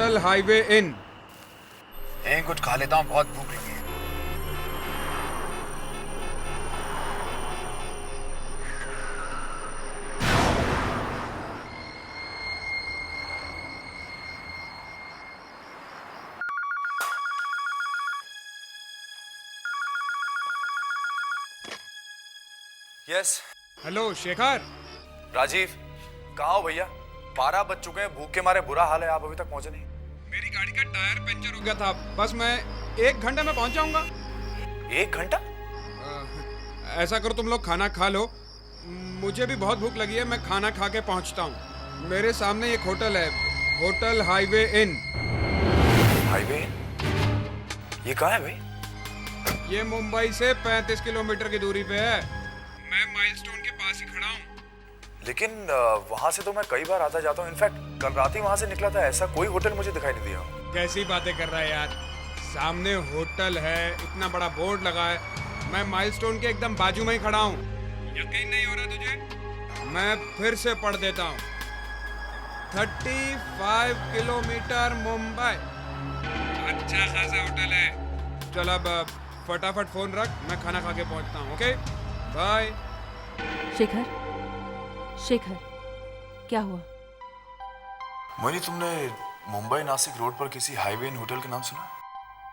Hotel highway in. कुछ खा लेता हूँ, बहुत भूख लगी है। यस। हेलो शेखर। राजीव, कहाँ हो भैया? 12 बज चुके हैं, भूख के मारे बुरा हाल है, आप अभी तक पहुंचे नहीं। मेरी गाड़ी का टायर पंचर हो गया था, बस मैं 1 घंटे में पहुंच जाऊंगा। 1 घंटा? ऐसा करो तुम लोग खाना खा लो, मुझे भी बहुत भूख लगी है, मैं खाना खा के पहुंचता हूँ। मेरे सामने एक होटल है, होटल हाईवे इन। हाईवे? ये कहाँ है भाई? ये मुंबई से 35 किलोमीटर की दूरी पे है। मैं माइलस्टोन के पास ही खड़ा हूँ। लेकिन वहां से तो मैं कई बार आता जाता हूँ, इनफैक्ट कल रात ही वहां से निकला था, ऐसा कोई होटल मुझे दिखाई नहीं दिया। कैसी बातें कर रहा है यार, सामने होटल है, इतना बड़ा बोर्ड लगा है, मैं माइलस्टोन के एकदम बाजू में ही खड़ा हूँ। यकीन नहीं हो रहा तुझे? मैं फिर से पढ़ देता हूँ। 35 किलोमीटर मुंबई, अच्छा खासा होटल है। चल अब फटाफट फोन रख, मैं खाना खा के पहुंचता हूँ। Okay bye. शेखर, शेखर, क्या हुआ? मोहिनी, तुमने मुंबई नासिक रोड पर किसी हाईवे इन होटल के नाम सुना?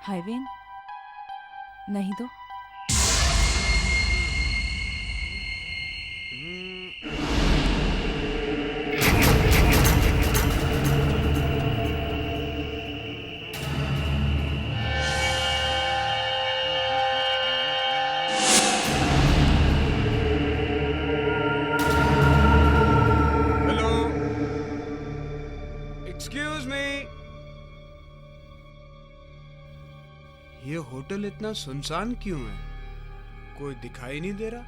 हाईवे? नहीं तो। एक्सक्यूज मी, ये होटल इतना सुनसान क्यों है? कोई दिखाई नहीं दे रहा।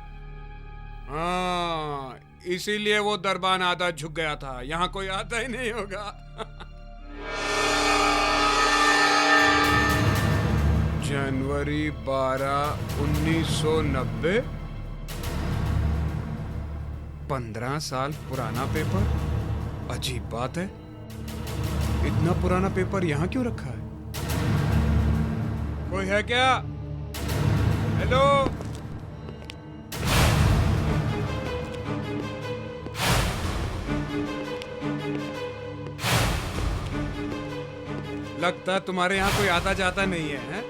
हाँ, इसीलिए वो दरबान आधा झुक गया था, यहाँ कोई आता ही नहीं होगा। जनवरी 12, 1990। 15 साल पुराना पेपर। अजीब बात है, इतना पुराना पेपर यहाँ क्यों रखा है? कोई है क्या? हेलो? लगता है तुम्हारे यहाँ कोई आता जाता नहीं है, हैं?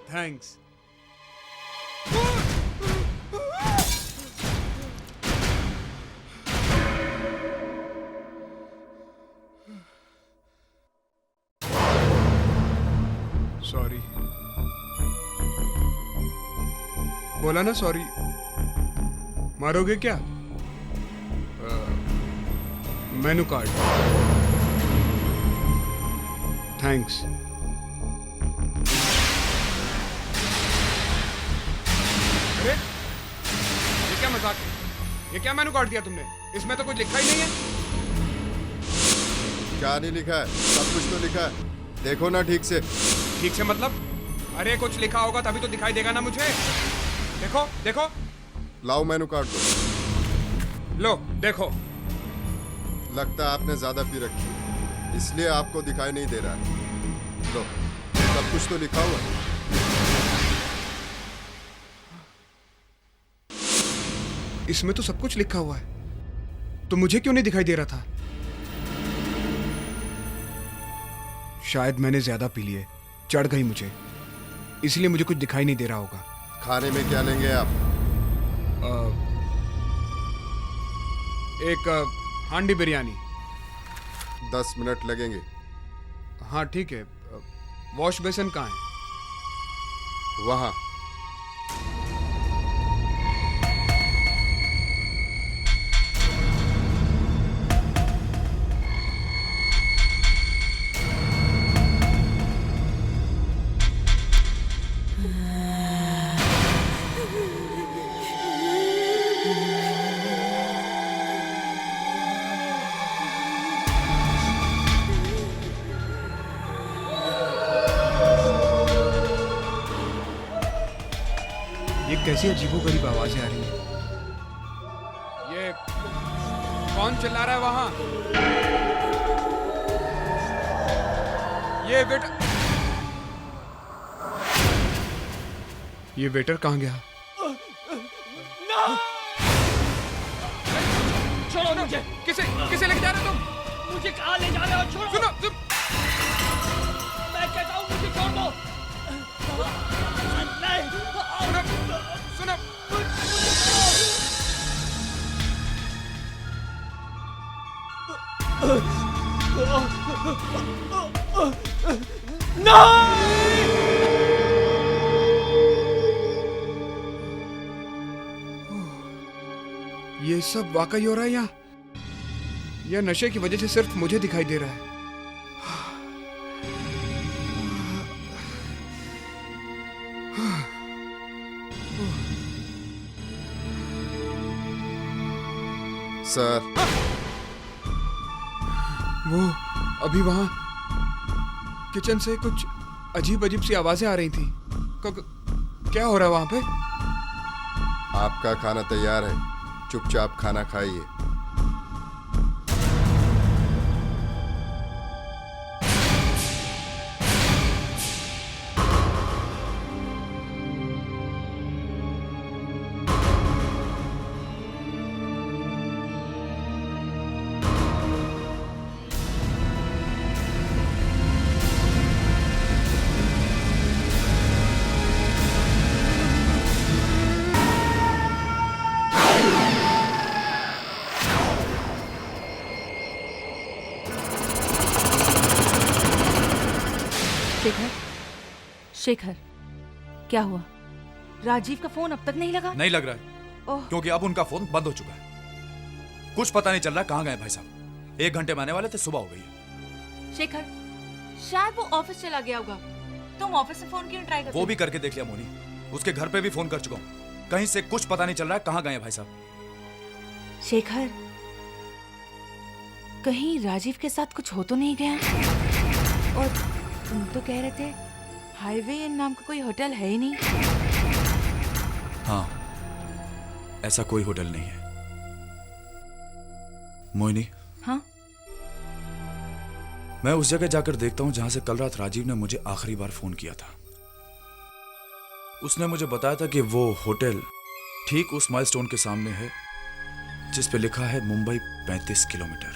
थैंक्स। सॉरी, बोला ना सॉरी। मारोगे क्या? Menu card. थैंक्स। अरे ये क्या मजाक है? ये क्या मेनू कार्ड दिया तुमने? इसमें तो कुछ लिखा ही नहीं है। क्या नहीं लिखा है? सब कुछ तो लिखा है, देखो ना ठीक से। ठीक से मतलब? अरे कुछ लिखा होगा तभी तो दिखाई देगा ना मुझे। देखो देखो। लाओ मेनू कार्ड दो। लो देखो। लगता है आपने ज्यादा पी रखी है, इसलिए आपको दिखाई नहीं दे रहा है। लो, सब कुछ तो लिखा हुआ है। इसमें तो सब कुछ लिखा हुआ है, तो मुझे क्यों नहीं दिखाई दे रहा था? शायद मैंने ज्यादा पी लिए, चढ़ गई मुझे, इसलिए मुझे कुछ दिखाई नहीं दे रहा होगा। खाने में क्या लेंगे आप? एक हांडी बिरयानी। 10 मिनट लगेंगे। हाँ ठीक है। वॉश बेसिन कहाँ है? वहाँ। ये कैसी अजीबोगरीब आवाजें आ रही हैं? ये कौन चिल्ला रहा है वहां? ये वेटर कहाँ गया? छोड़ो मुझे। किसे लेके जा रहे हो तुम? मुझे कहाँ ले जा रहे हो? छोड़ो। सुनो मैं कहता हूँ मुझे छोड़ दो। नहीं। सुनो ये सब वाकई हो रहा है यहाँ, या नशे की वजह से सिर्फ मुझे दिखाई दे रहा है? सर, वो अभी वहां किचन से कुछ अजीब अजीब सी आवाजें आ रही थी। क्या हो रहा है वहां पे? आपका खाना तैयार है, चुपचाप खाना खाइए। शेखर, क्या हुआ? राजीव का फोन अब तक नहीं लगा? नहीं लग रहा है। ओह, क्योंकि अब उनका फोन बंद हो चुका है। कुछ पता नहीं चल रहा कहाँ गए भाई साहब। 1 घंटे में आने वाले थे, सुबह हो गई है। शेखर, शायद वो ऑफिस चला गया होगा। तुम ऑफिस से फोन क्यों ट्राई करते? वो भी करके देख लिया मोनी, उसके घर पे भी फोन कर चुका हूँ। कहीं से कुछ पता नहीं चल रहा है कहाँ गए भाई साहब। शेखर, कहीं राजीव के साथ कुछ हो तो नहीं गया? और तुम तो कह रहे थे हाईवे नाम का कोई होटल है ही नहीं। हाँ, ऐसा कोई होटल नहीं है। मोहिनी, हाँ? मैं उस जगह जाकर देखता हूं जहां से कल रात राजीव ने मुझे आखिरी बार फोन किया था। उसने मुझे बताया था कि वो होटल ठीक उस माइलस्टोन के सामने है जिस पे लिखा है मुंबई 35 किलोमीटर।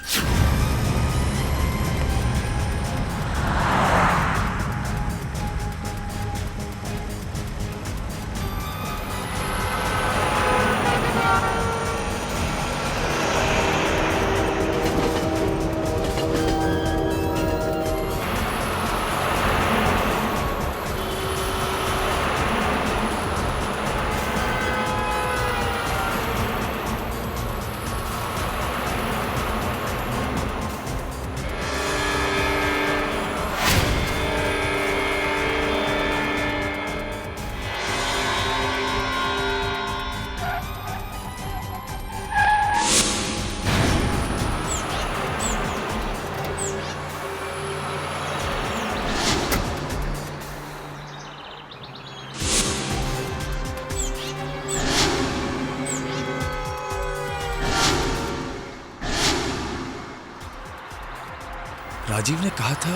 राजीव ने कहा था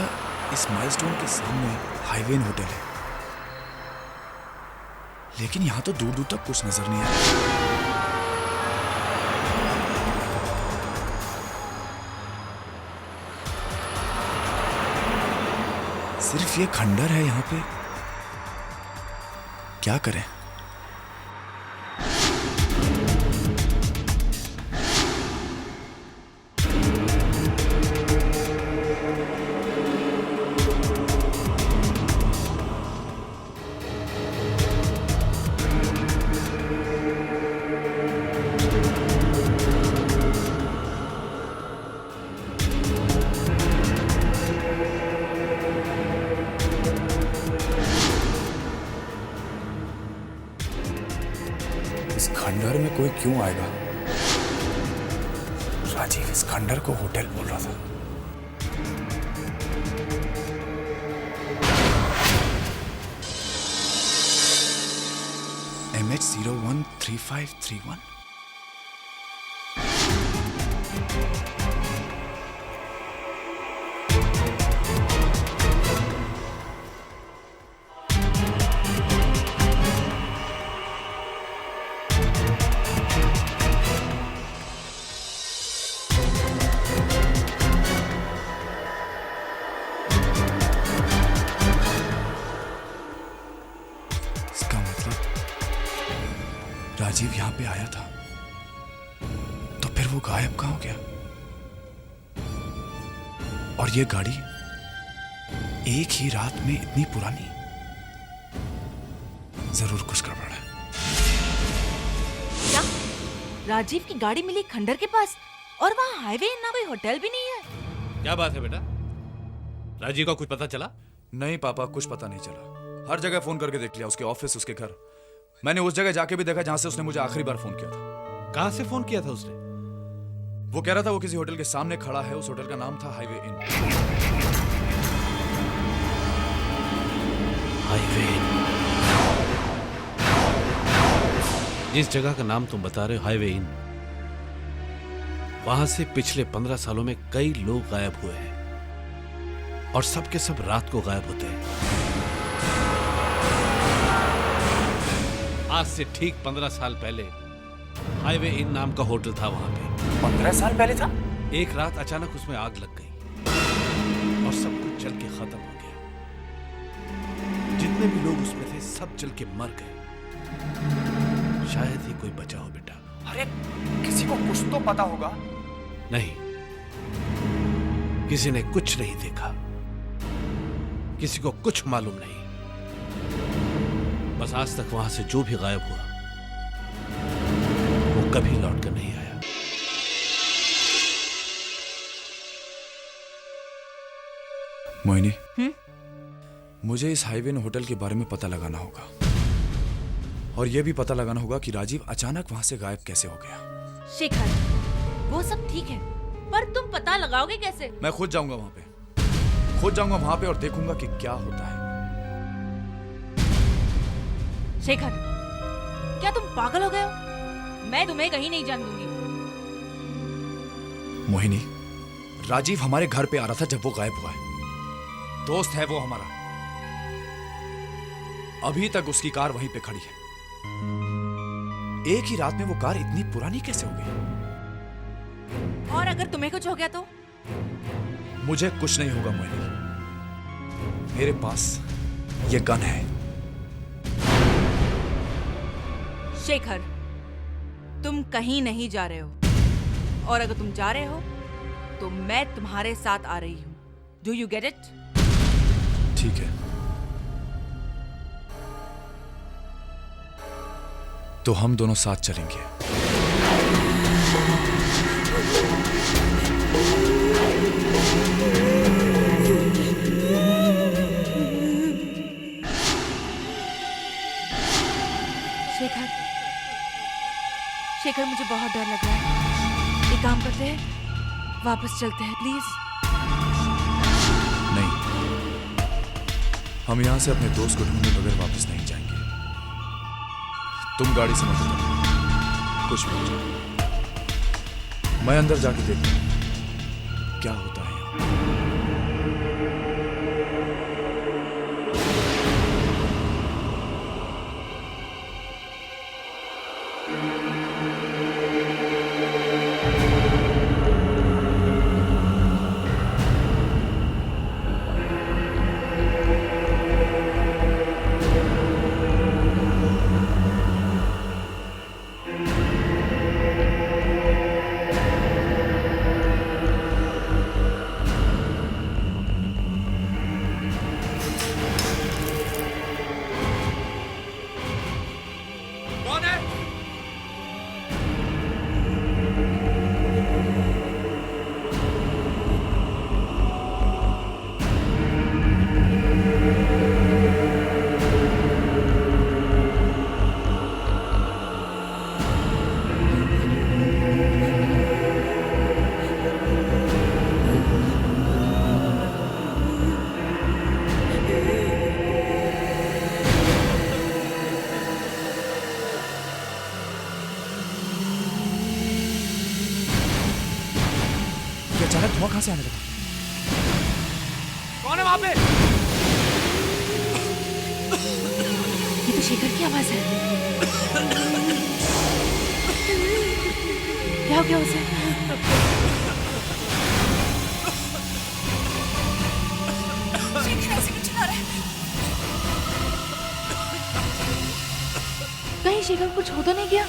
इस माइलस्टोन के सामने हाईवे होटल है, लेकिन यहां तो दूर दूर तक कुछ नजर नहीं आ रहा। सिर्फ ये खंडर है यहां पे। क्या करें? इस खंडर में कोई क्यों आएगा? राजीव इस खंडर को होटल बोल रहा था। MH013531। राजीव यहां पे आया था तो फिर वो गायब कहां हो गया? और ये गाड़ी एक ही रात में इतनी पुरानी, जरूर कुछ गड़बड़ है। क्या राजीव की गाड़ी मिली खंडर के पास और वहाँ हाईवे ना कोई होटल भी नहीं है? क्या बात है बेटा? राजीव का कुछ पता चला? नहीं पापा, कुछ पता नहीं चला। हर जगह फोन करके देख लिया, उसके ऑफिस, उसके घर। मैंने उस जगह जाके भी देखा जहां से उसने मुझे आखिरी बार फोन किया था। कहां से फोन किया था उसने? वो कह रहा था वो किसी होटल के सामने खड़ा है। उस होटल का नाम था हाईवे इन। Highway in. जिस जगह का नाम तुम बता रहे हो, हाईवे इन, वहां से पिछले 15 सालों में कई लोग गायब हुए हैं और सब के सब रात को गायब होते हैं। आज से ठीक 15 साल पहले हाईवे इन नाम का होटल था वहां पे। 15 साल पहले था? एक रात अचानक उसमें आग लग गई और सब कुछ जल के खत्म हो गया। जितने भी लोग उसमें थे सब जल के मर गए। शायद ही कोई बचा हो बेटा। अरे किसी को कुछ तो पता होगा। नहीं, किसी ने कुछ नहीं देखा, किसी को कुछ मालूम नहीं। बस आज तक वहां से जो भी गायब हुआ वो कभी लौट कर नहीं आया। मोहिनी, मुझे इस हाईवे होटल के बारे में पता लगाना होगा और यह भी पता लगाना होगा कि राजीव अचानक वहां से गायब कैसे हो गया। शेखर, वो सब ठीक है, पर तुम पता लगाओगे कैसे? मैं खुद जाऊंगा वहां पे, खुद जाऊंगा वहां पे और देखूंगा कि क्या होता है। शेखर, क्या तुम पागल हो गए हो? मैं तुम्हें कहीं नहीं जाने दूंगी। मोहिनी, राजीव हमारे घर पे आ रहा था जब वो गायब हुआ है। दोस्त है वो हमारा। अभी तक उसकी कार वहीं पे खड़ी है। एक ही रात में वो कार इतनी पुरानी कैसे हो गई? और अगर तुम्हें कुछ हो गया तो? मुझे कुछ नहीं होगा मोहिनी। मेरे पास ये गन है। शेखर, तुम कहीं नहीं जा रहे हो और अगर तुम जा रहे हो तो मैं तुम्हारे साथ आ रही हूं। Do you get it? ठीक है, तो हम दोनों साथ चलेंगे। शेखर, शेखर, मुझे बहुत डर लग रहा है। एक काम करते हैं, वापस चलते हैं प्लीज। नहीं, हम यहां से अपने दोस्त को ढूंढने बगैर वापस नहीं जाएंगे। तुम गाड़ी से मत उतरो, कुछ भी हो जाए। मैं अंदर जाके देखता हूं क्या होता है यहाँ। अचानक धुआं कहां से आने लगा? कौन है वहां पे? ये तो शेखर की आवाज है। क्या हो गया उसे? शेखर ऐसे क्यों चिल्ला रहा है? कहीं शेखर को कुछ हो तो नहीं गया?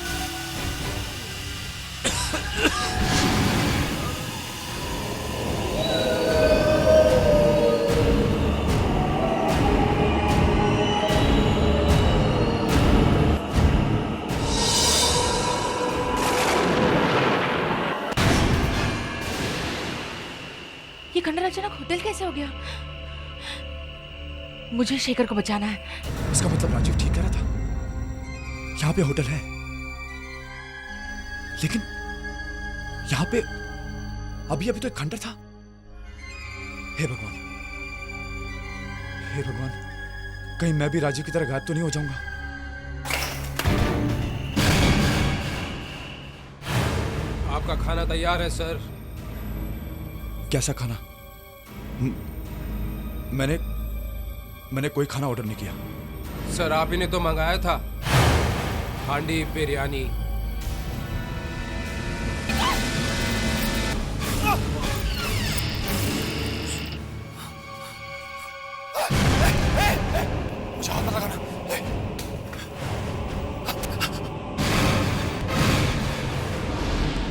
ये खंडर अचानक होटल कैसे हो गया? मुझे शेखर को बचाना है। इसका मतलब राजीव ठीक कह रहा था, यहाँ पे होटल है, लेकिन यहाँ पे अभी अभी तो एक खंडर था। हे भगवान, हे भगवान, कहीं मैं भी राजीव की तरह गायब तो नहीं हो जाऊंगा। आपका खाना तैयार है सर। कैसा खाना? मैंने कोई खाना ऑर्डर नहीं किया। सर आप ही ने तो मंगाया था, हांडी बिरयानी। मुझे हाथ मत लगाना।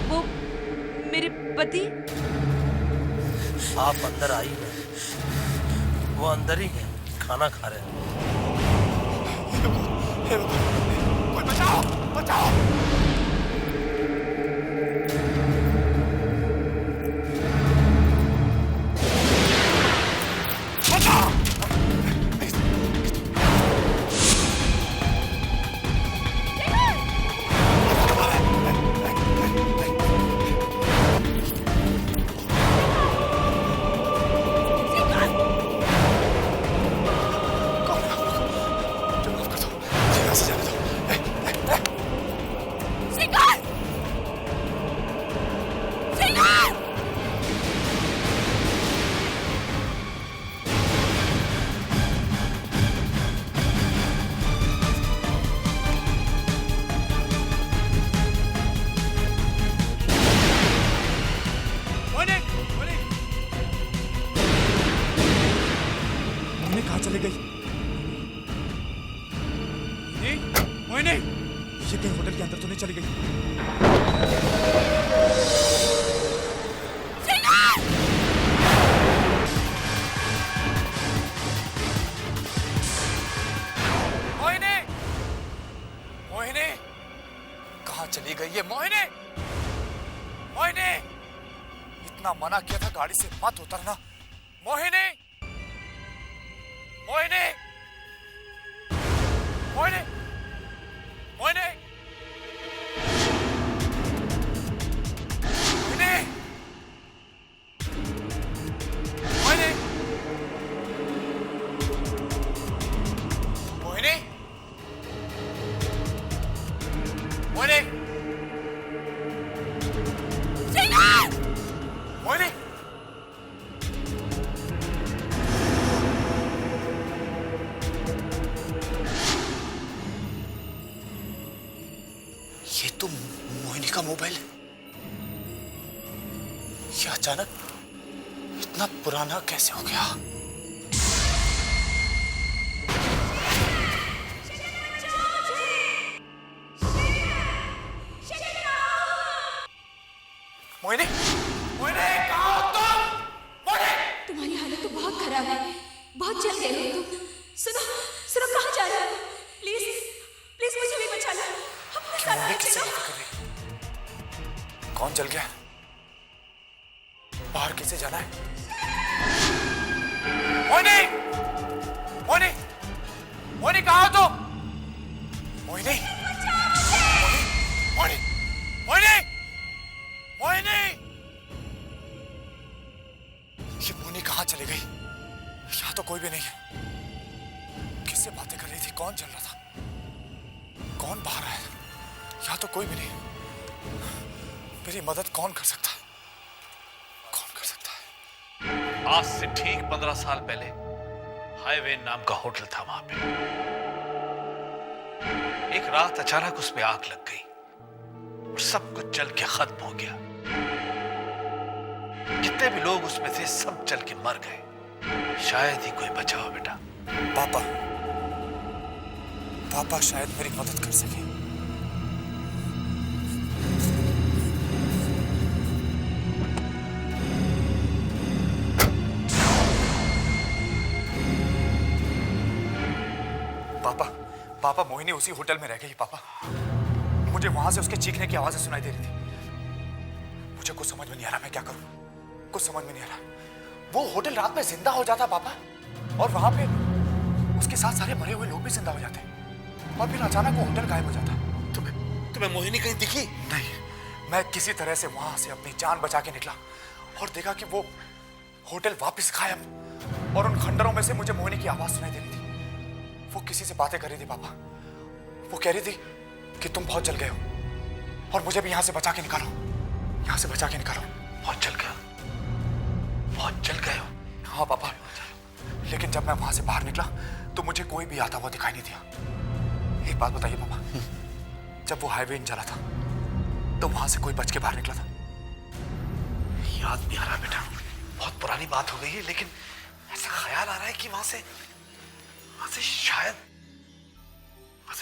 वो मेरे पति। आप अंदर आई हैं, वो अंदर ही है, खाना खा रहे हैं। कोई बचाओ, बचाओ। कहाँ चले गई? मोहिनी, ये कहीं होटल के अंदर तो नहीं चली गई? मोहिनी, मोहिनी, कहाँ चली गई ये मोहिनी? मोहिनी, इतना मना किया था गाड़ी से मत उतरना। मोहिनी, मोहिनी, मोहिनी, मोहिनी, मोहिनी, मोहिनी, मोहिनी, मोहिनी, मोहिनी। ये तो मोहिनी का मोबाइल है। ये अचानक इतना पुराना कैसे हो गया? मोहिनी, मोहिनी, कहाँ हो तुम? मोहिनी! तुम्हारी हालत तो बहुत खराब है, बहुत जल गए हो तुम। सुनो, सुनो, कहाँ जा रहे हो? प्लीज, प्लीज मुझे भी बचा लो। अपने साथ मोहिनी आ किससे चलो। बातें कर रही है? कौन चल गया? बाहर कैसे जाना है? मोहिनी, मोहिनी, मोहिनी, कहाँ हो तुम? मोहिनी, मोहिनी, मोहिनी, मोहिनी, मोहिनी! ये मोहिनी कहाँ चली गई? यहाँ तो कोई भी नहीं है। किससे बातें कर रही थी? कौन चल रहा था? कौन बाहर है? यहाँ तो कोई भी नहीं। मेरी मदद कौन कर सकता है? कौन कर सकता है? आज से ठीक 15 साल पहले हाईवे नाम का होटल था। वहां पे एक रात अचानक उस पे आग लग गई और सब कुछ जल के खत्म हो गया। जितने भी लोग उसमें थे सब जल के मर गए। शायद ही कोई बचा हो बेटा। पापा, पापा शायद मेरी मदद कर सके। पापा मोहिनी उसी होटल में रह गई पापा। मुझे वहां से उसके चीखने की आवाजें सुनाई दे रही थी। मुझे कुछ समझ में नहीं आ रहा मैं क्या करूं, कुछ समझ में नहीं आ रहा। वो होटल रात में जिंदा हो जाता पापा, और वहां पे उसके साथ सारे मरे हुए लोग भी जिंदा हो जाते, और फिर अचानक वो होटल गायब हो जाता। तुम्हें मोहिनी कहीं दिखी? नहीं, मैं किसी तरह से वहां से अपनी जान बचा के निकला और देखा कि वो होटल वापस गायब, और उन खंडरों में से मुझे मोहिनी की आवाज सुनाई दे रही थी। वो किसी से बातें कर रही थी पापा। वो कह रही थी कि तुम बहुत जल गए हो और मुझे भी यहां से बचा के निकालो, यहां से बचा के निकालो। बहुत जल गया, बहुत जल गए हो। हाँ पापा, लेकिन जब मैं वहां से बाहर निकला तो मुझे कोई भी आता हुआ दिखाई नहीं दिया। एक बात बताइए पापा, जब वो हाईवे इन जला था तो वहां से कोई बच के बाहर निकला था? याद नहीं आ रहा बेटा, बहुत पुरानी बात हो गई है, लेकिन ऐसा ख्याल आ रहा है कि वहां से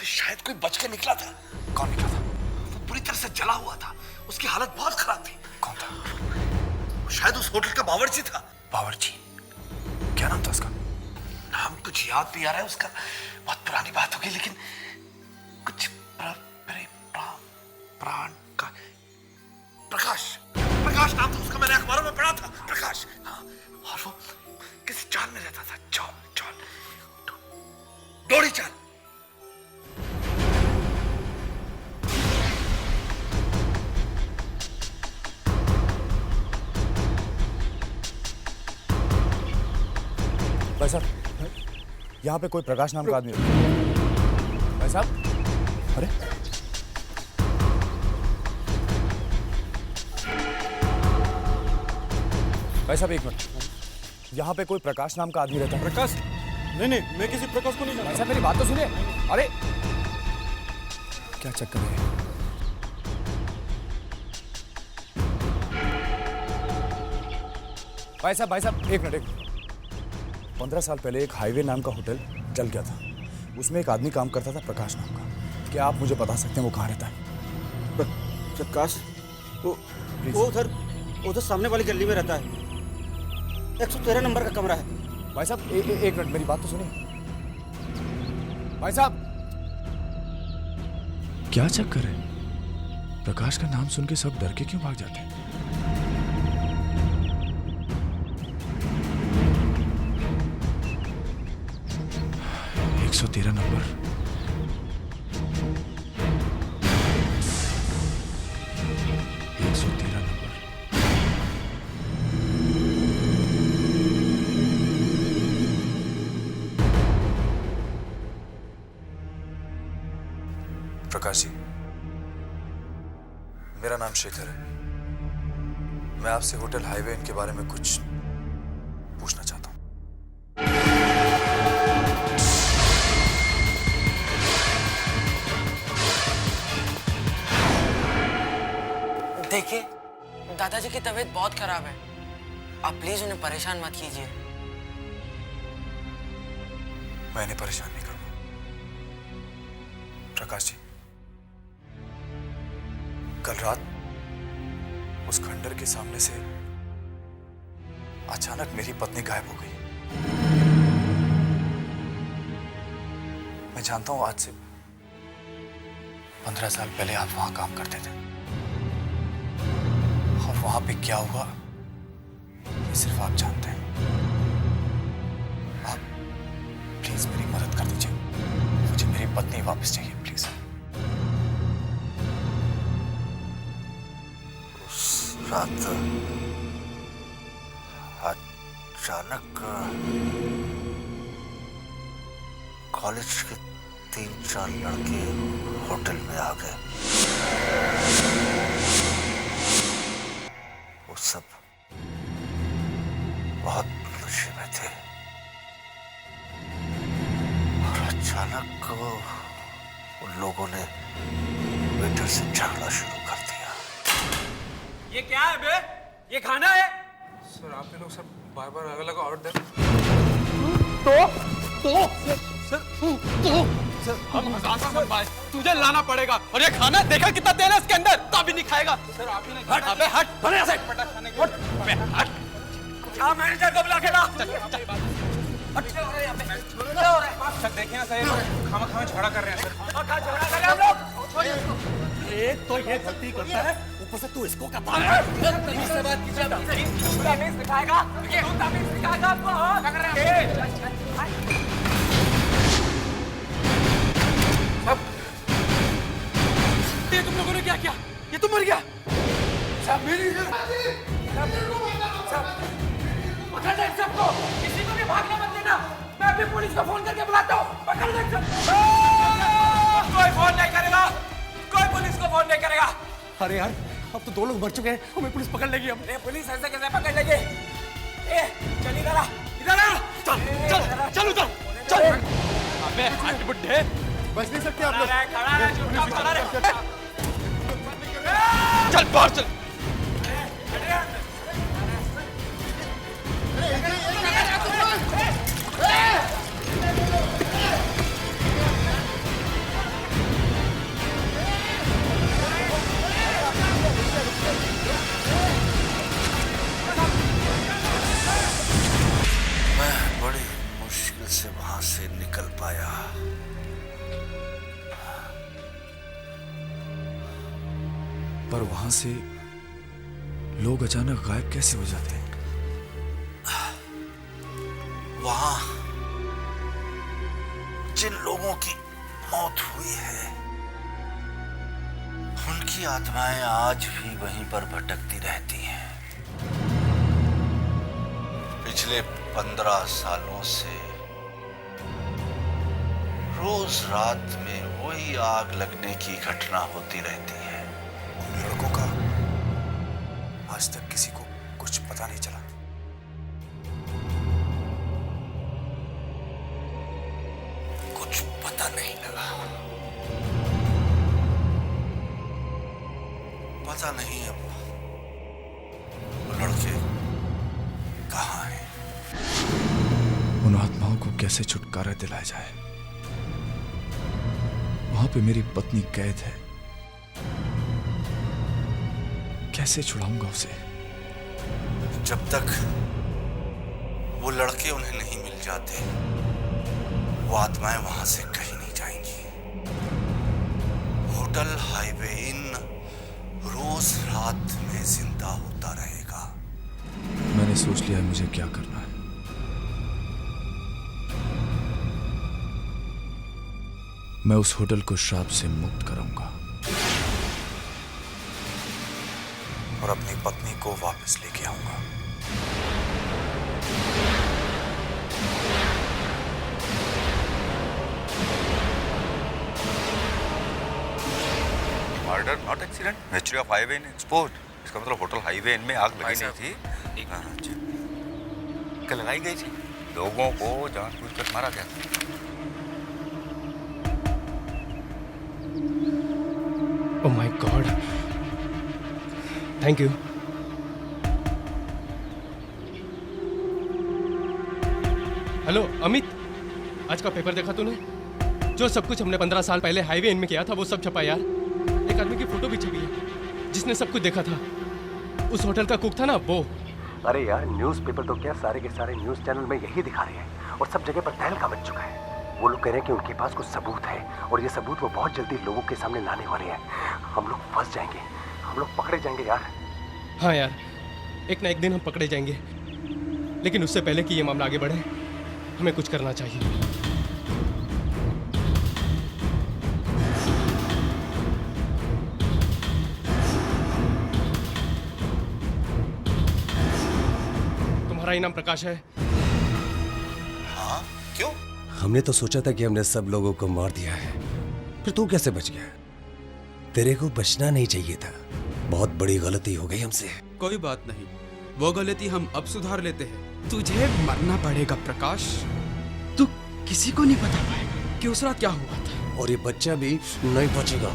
शायद कोई बच के निकला था। कौन निकला था? वो पूरी तरह से जला हुआ था, उसकी हालत बहुत खराब थी। कौन था? शायद उस होटल का बावर्ची था। बावर्ची? क्या नाम था उसका? नाम कुछ याद नहीं आ रहा है उसका, बहुत पुरानी बात हो गई, लेकिन कुछ प्राण का प्रकाश नाम था उसका। मैंने अखबारों में पढ़ा था, प्रकाश। हाँ, और वो किसी चाल में रहता था, डोरी चाल। भाई साहब, यहाँ पे कोई प्रकाश नाम का आदमी है। भाई साहब, अरे भाई साहब एक मिनट, यहाँ पे कोई प्रकाश नाम का आदमी रहता है? प्रकाश? नहीं, मैं किसी प्रकाश को नहीं जानता। भाई साहब मेरी बात तो सुनिए। अरे क्या चक्कर है? भाई साहब एक मिनट। 15 साल पहले एक हाईवे नाम का होटल जल गया था, उसमें एक आदमी काम करता था प्रकाश नाम का। क्या आप मुझे बता सकते हैं वो कहाँ रहता है? प्रकाश? वो उधर सामने वाली गली में रहता है, 113 नंबर का कमरा है। भाई साहब एक मिनट, मेरी बात तो सुनिए। भाई साहब, क्या चक्कर है? प्रकाश का नाम सुन के सब डर के क्यों भाग जाते हैं? तेरा नंबर। प्रकाश जी, मेरा नाम शेखर है। मैं आपसे होटल हाईवे इन के बारे में कुछ पूछना चाहता हूं। देखिए, दादाजी की तबीयत बहुत खराब है, आप प्लीज उन्हें परेशान मत कीजिए। मैं इन्हें परेशान नहीं करूंगा। प्रकाश जी, कल रात उस खंडर के सामने से अचानक मेरी पत्नी गायब हो गई। मैं जानता हूं आज से 15 साल पहले आप वहां काम करते थे, और वहां पे क्या हुआ ये सिर्फ आप जानते हैं। आप प्लीज मेरी मदद कर दीजिए, मुझे मेरी पत्नी वापस चाहिए प्लीज। उस रात अचानक कॉलेज के 3-4 लड़के होटल में आ गए। वो सब बहुत नशे में थे, और अचानक उन लोगों ने वेटर से झगड़ा शुरू कर दिया। ये क्या है बे? ये खाना है? सर आप लोग सब बार-बार अलग-अलग ऑर्डर। हम हजार मत भाई, तुझे लाना पड़ेगा। और ये खाना देखा कितना तेल है इसके अंदर, तभी नहीं खाएगा। सर आप ही ने हट अबे हट, बने ऐसे हट अबे हट। क्या मैनेजर को बुला के ला। सर देखिए ना सर, खामा झगड़ा कर रहे हैं सर। झगड़ा कर रहे हैं हम लोग। एक तो ये गलती करता है, ऊपर से तू इसको क्या तमीज से बात कीजिए। तमीज सिखाएगा, तू तमीज सिखाएगा आपको। हाँ, क्या कर रहे हैं आप? ये तुम लोगों ने क्या किया? ये तुम मर गया? पकड़ ले सबको, किसी को भी भागने मत देना। मैं अभी पुलिस को फोन करके बुलाता हूँ। पकड़ ले सबको। कोई फोन नहीं करेगा, कोई पुलिस को फोन नहीं करेगा। अरे यार, अब तो 2 लोग मर चुके हैं, हमें पुलिस पकड़ लेगी अब। अरे पुलिस ऐसे कैसे पकड़ लेगी? ए, चल इधर आ, इधर आ। चल उधर, चल। अबे हट बुड्ढे। बच नहीं सकते आप लोग। खड़ा रहे, चुपचाप खड़ा रहे। चल बाहर चल। मैं बड़ी मुश्किल से वहां से निकल पाया। पर वहां से लोग अचानक गायब कैसे हो जाते हैं? वहां जिन लोगों की मौत हुई है, उनकी आत्माएं आज भी वहीं पर भटकती रहती हैं। पिछले 15 सालों से रोज रात में वही आग लगने की घटना होती रहती है। उन लड़कों का आज तक किसी को कुछ पता नहीं चला। कुछ पता नहीं लगा। पता नहीं अब वो लड़के कहाँ हैं। उन आत्माओं को कैसे छुटकारा दिलाया जाए? वहां पे मेरी पत्नी कैद है, कैसे छुड़ाऊंगा उसे? जब तक वो लड़के उन्हें नहीं मिल जाते, वो आत्माएं वहां से कहीं नहीं जाएंगी। होटल हाईवे इन रोज रात में जिंदा होता रहेगा। मैंने सोच लिया है मुझे क्या करना है। मैं उस होटल को श्राप से मुक्त कराऊंगा और अपनी पत्नी को वापस लेके आऊंगा। Murder not accident, mystery of highway in export. इसका मतलब होटल हाईवे इन में आग लगी नहीं थी। हाँ, अच्छा। क्या लगाई गई थी? लोगों को जानबूझकर मारा गया था। Oh my God, thank you. Hello Amit, आज का पेपर देखा तूने? जो सब कुछ हमने 15 साल पहले हाईवे इन में किया था वो सब छपा यार। एक आदमी की फोटो भी छपी है जिसने सब कुछ देखा था। उस होटल का कुक था ना वो। अरे यार, न्यूज़पेपर तो क्या, सारे के सारे न्यूज़ चैनल में यही दिखा रहे हैं और सब जगह पर तहलका मच चुका है। वो लोग कह रहे हैं कि उनके पास कुछ सबूत है और ये सबूत वो बहुत जल्दी लोगों के सामने लाने वाले हैं। हम लोग फंस जाएंगे, हम लोग पकड़े जाएंगे यार। हाँ यार, एक ना एक दिन हम पकड़े जाएंगे, लेकिन उससे पहले कि ये मामला आगे बढ़े हमें कुछ करना चाहिए। तुम्हारा ही नाम प्रकाश है? हाँ, क्यों? हमने तो सोचा था कि हमने सब लोगों को मार दिया है, फिर तू कैसे बच गया? तेरे को बचना नहीं चाहिए था। बहुत बड़ी गलती हो गई हमसे। कोई बात नहीं, वो गलती हम अब सुधार लेते हैं। तुझे मरना पड़ेगा प्रकाश। तू किसी को नहीं बता पाएगा कि उस रात क्या हुआ था। और ये बच्चा भी नहीं बचेगा।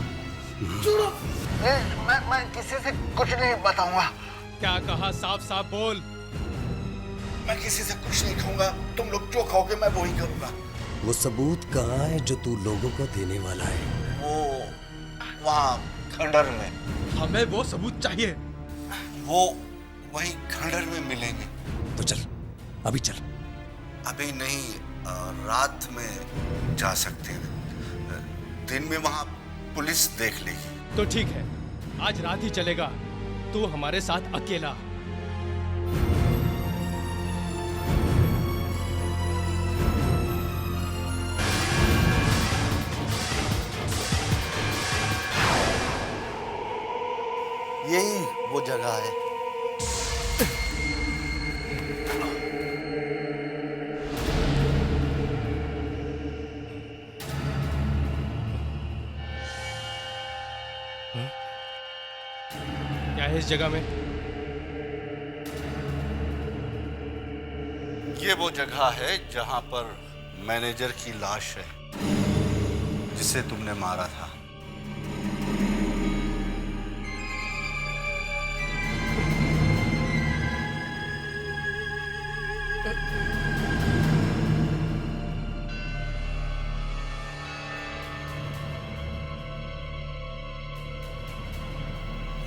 मैं किसी से कुछ नहीं बताऊंगा। क्या कहा? साफ साफ बोल। मैं किसी से कुछ नहीं कहूंगा। तुम लोग जो कहोगे मैं वही करूंगा। वो सबूत कहाँ है जो तू लोगों को देने वाला है? वो वहाँ खंडर में। हमें वो सबूत चाहिए। वो वही खंडर में मिलेंगे। तो चल, अभी चल। अभी नहीं, रात में जा सकते हैं। दिन में वहां पुलिस देख लेगी। तो ठीक है, आज रात ही चलेगा। तू हमारे साथ अकेला। यही वो जगह है। क्या है इस जगह में? ये वो जगह है जहां पर मैनेजर की लाश है, जिसे तुमने मारा था।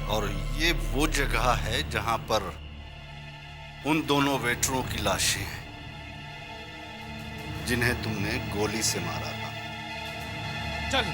और ये वो जगह है जहां पर उन दोनों वेटरों की लाशें हैं जिन्हें तुमने गोली से मारा था। चल।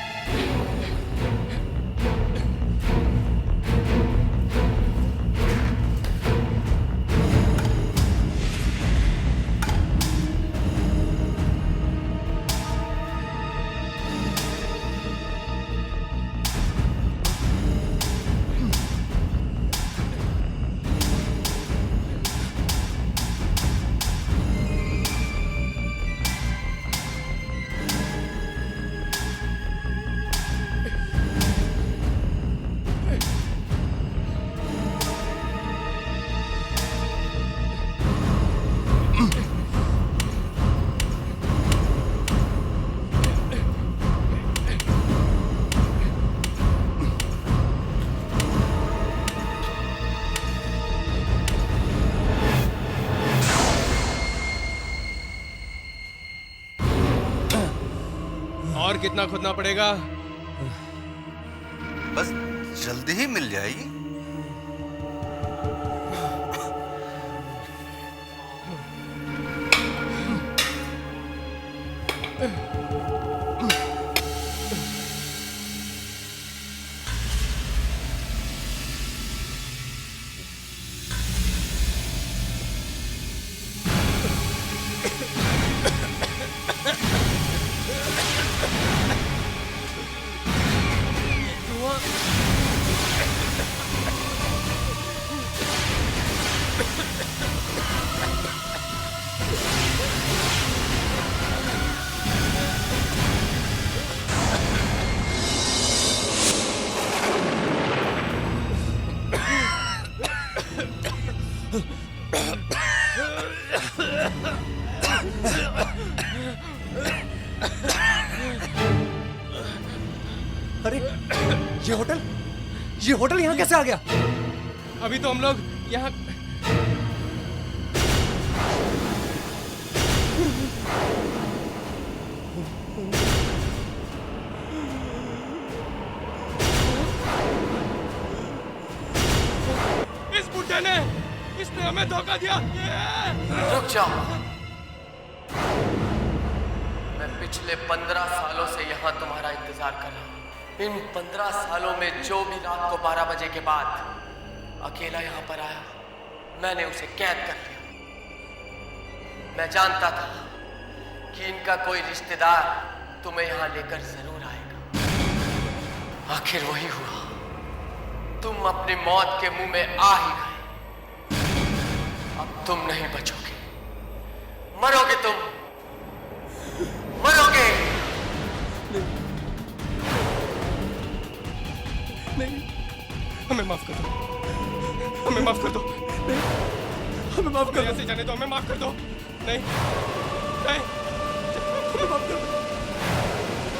और कितना खोदना पड़ेगा? बस जल्दी ही मिल जाएगी। अरे ये होटल यहाँ कैसे आ गया? अभी तो हम लोग यहाँ इस बुड्ढे ने इसने हमें धोखा दिया। रुक जाओ। मैं पिछले 15 सालों से यहाँ तुम्हारा इंतजार कर रहा हूँ। इन 15 सालों में जो भी रात को 12 बजे के बाद अकेला यहाँ पर आया, मैंने उसे कैद कर लिया। मैं जानता था कि इनका कोई रिश्तेदार तुम्हें यहाँ लेकर जरूर आएगा। आखिर वही हुआ। तुम अपनी मौत के मुंह में आ ही गए। अब तुम नहीं बचोगे, मरोगे तुम, मरोगे। नहीं, हमें माफ कर दो, हमें माफ कर दो, हमें माफ कर दो। ऐसे जाने दो, हमें माफ कर दो। नहीं, नहीं, हमें माफ कर दो। नहीं।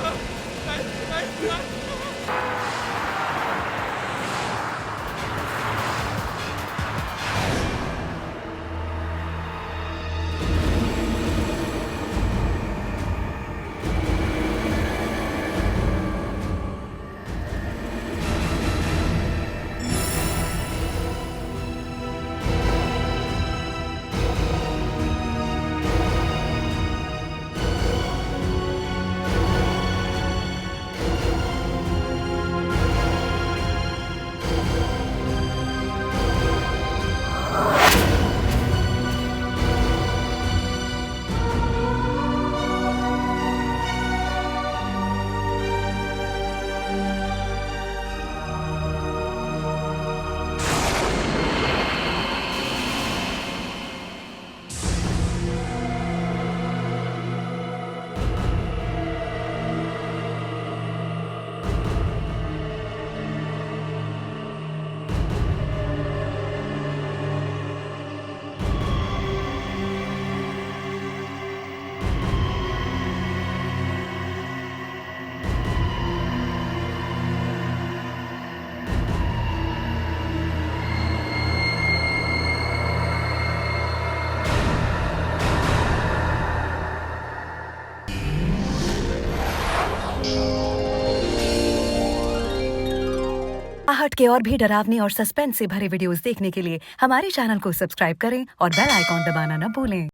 प्लॉट के और भी डरावने और सस्पेंस से भरे वीडियोस देखने के लिए हमारे चैनल को सब्सक्राइब करें और बेल आइकॉन दबाना न भूलें।